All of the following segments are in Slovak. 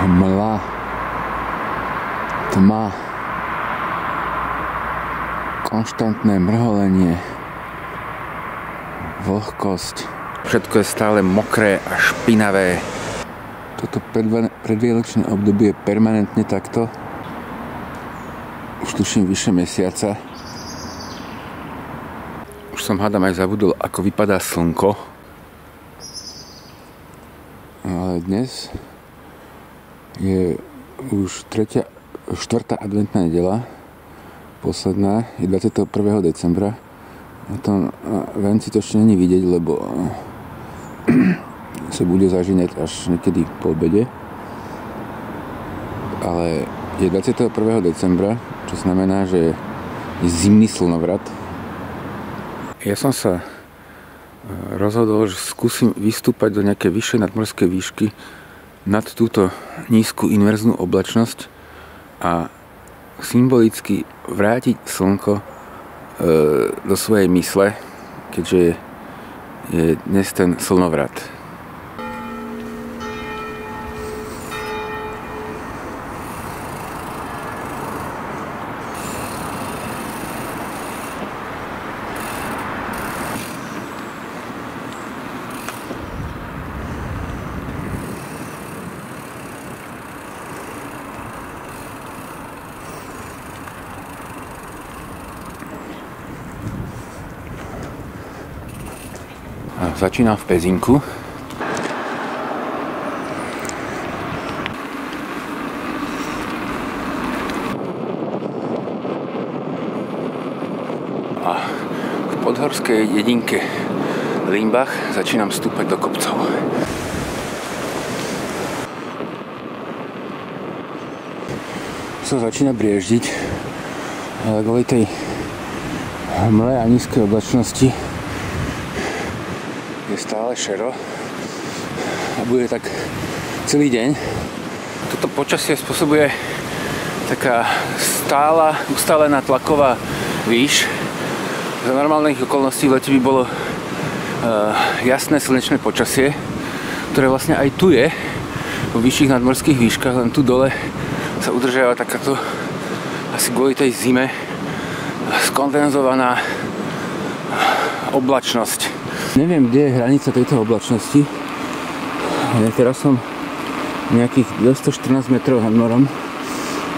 Hmla, tma, konštantné mrholenie, vlhkosť. Všetko je stále mokré a špinavé. Toto predvianočné obdobie je permanentne takto. Už tuším vyše mesiaca. Už som hádam aj zabudol, ako vypadá slnko. Ale dnes je už 4. adventná nedeľa. Posledná je 21. decembra. A to na venci to ešte není vidieť, lebo sa bude zažínať až niekedy po obede. Ale je 21. decembra, čo znamená, že je zimný slnovrat. Ja som sa rozhodol, že skúsim vystúpať do nejakej vyššej nadmorskej výšky nad túto nízku inverznú oblačnosť a symbolicky vrátiť slnko do svojej mysle, keďže je dnes ten slnovrat. Začínam v Pezinku. A v podhorskej dedinke Limbach začínam stúpať do kopcov. Sa začína brieždiť, ale kvôli tej hmle a nízkej oblačnosti je stále šero a bude tak celý deň. Toto počasie spôsobuje taká ustálená tlaková výš. Za normálnych okolností v lete by bolo jasné slnečné počasie, ktoré vlastne aj tu je vo vyšších nadmorských výškach, len tu dole sa udržiava takáto asi kvôli tej zime skondenzovaná oblačnosť. Neviem, kde je hranica tejto oblačnosti. Ja teraz som nejakých 214 metrov nad morom,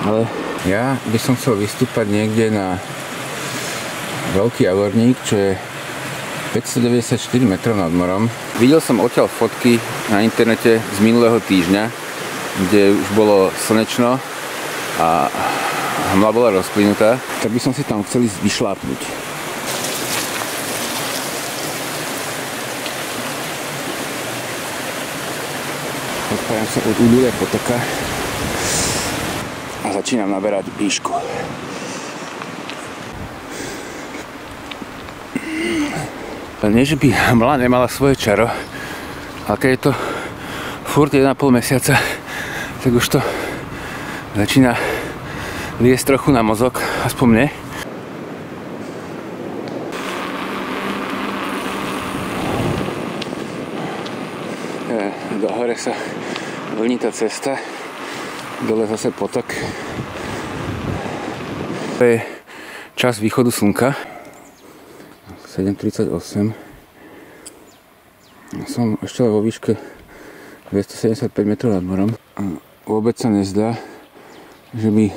ale ja by som chcel vystúpať niekde na Veľký Javorník, čo je 594 metrov nad morom. Videl som odtiaľ fotky na internete z minulého týždňa, kde už bolo slnečno a hmla bola rozplynutá, tak by som si tam chcel ísť vyšlápnuť. Odpájam sa od údolia potoka a začínam naberať výšku. Nie, že by hmla nemala svoje čaro, ale keď je to furt 1,5 mesiaca, tak už to začína liesť trochu na mozog, aspoň mne. Do hore sa vlní tá cesta, dole zase potok. To je čas východu slnka. 7:38. Som ešte vo výške 275 metrov nad morom. Vôbec sa nezdá, že by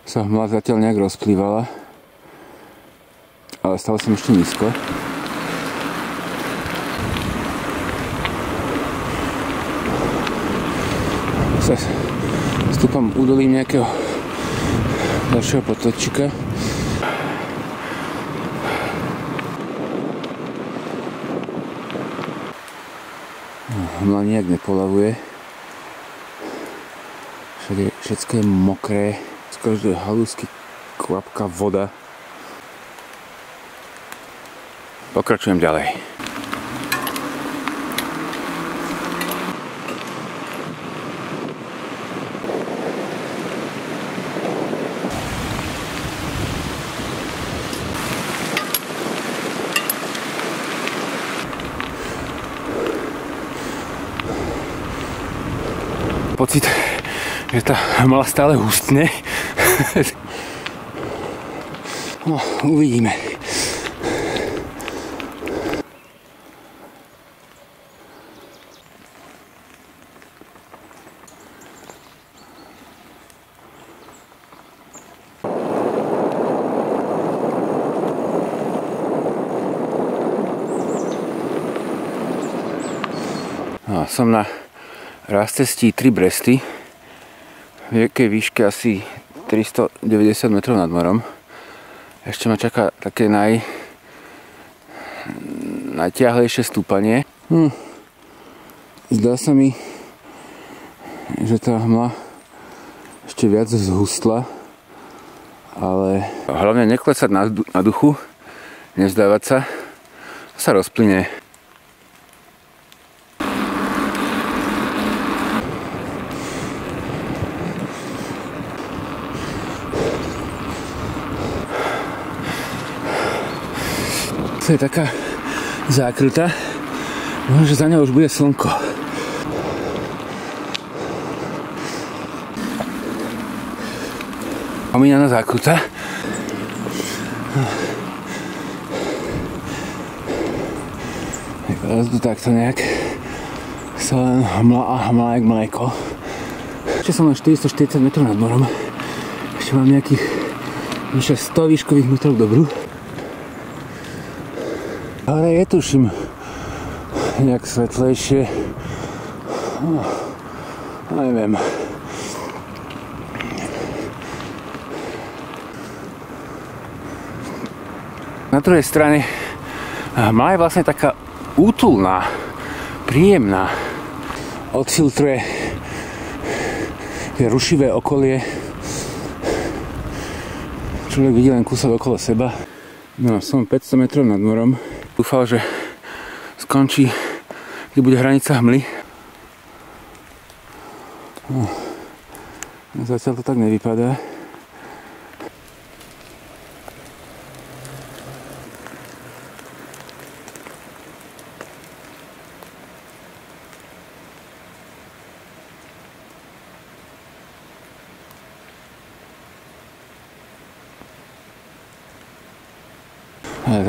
sa hmla zatiaľ nejak rozplývala, ale stále som ešte nízko. Stúpam údolím nejakého ďalšieho potočíka. Hmla nejak nepolavuje. Všetko je mokré. Z každej halúsky kvapka voda. Pokračujem ďalej. pocit, že tá hmla stále hustne. No, uvidíme. No, som na rázcestí 3 Bresty, v jakej výške asi 390 metrov nad morom. Ešte ma čaká také najtiahlejšie stúpanie. Zdá sa mi, že tá hmla ešte viac zhustla, ale hlavne neklesať na duchu, nevzdávať sa, to sa rozplynie. To je taká zákruta, možno, že za ňou už bude slnko. Omínaná zákruta. Vypadá to takto nejak. Sa len hmla a hmla jak mléko. Ešte som len 440 metrov nad morom. Ešte mám nejakých vyše 100 výškových metrov do Bru. Ale je tuším nejak svetlejšie. No, neviem. Na druhej strane hmla je vlastne taká útulná, príjemná. Odfiltruje tie rušivé okolie. Človek vidí len kúsok okolo seba. No, som 500 metrov nad morom. Dúfal, že skončí, kde bude hranica hmly. No, zatiaľ to tak nevypadá.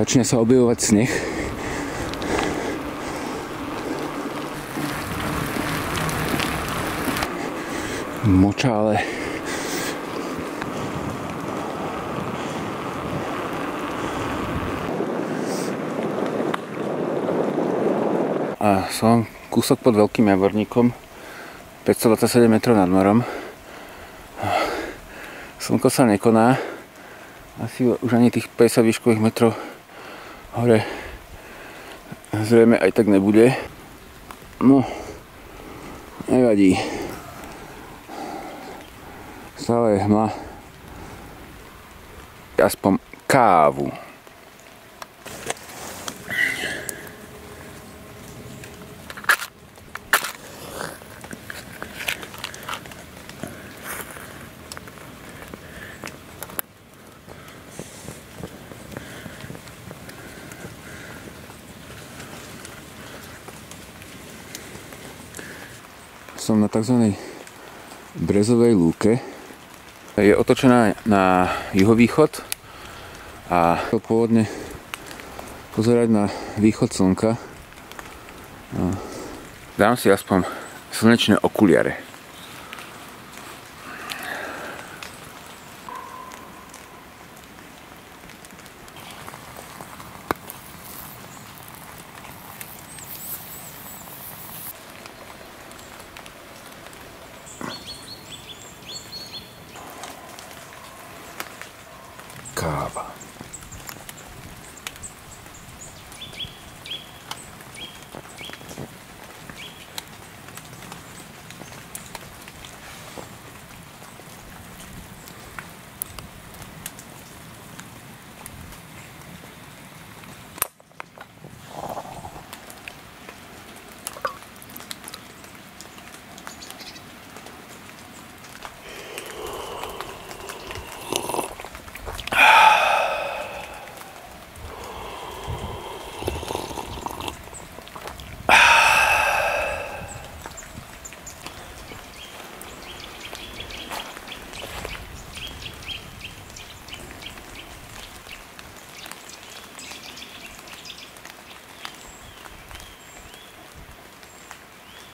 Začína sa objavovať sneh. Moča, ale a som kúsok pod Veľkým Javorníkom, 527 metrov nad morom. Slnko sa nekoná, asi už ani tých 50 výškových metrov hore zrejme aj tak nebude. No, nevadí. Stále je hmla. Aspoň kávu. Som na tzv. Brezovej lúke. Je otočená na juhovýchod a pôvodne pozerať na východ slnka. Dám si aspoň slnečné okuliare. Káva.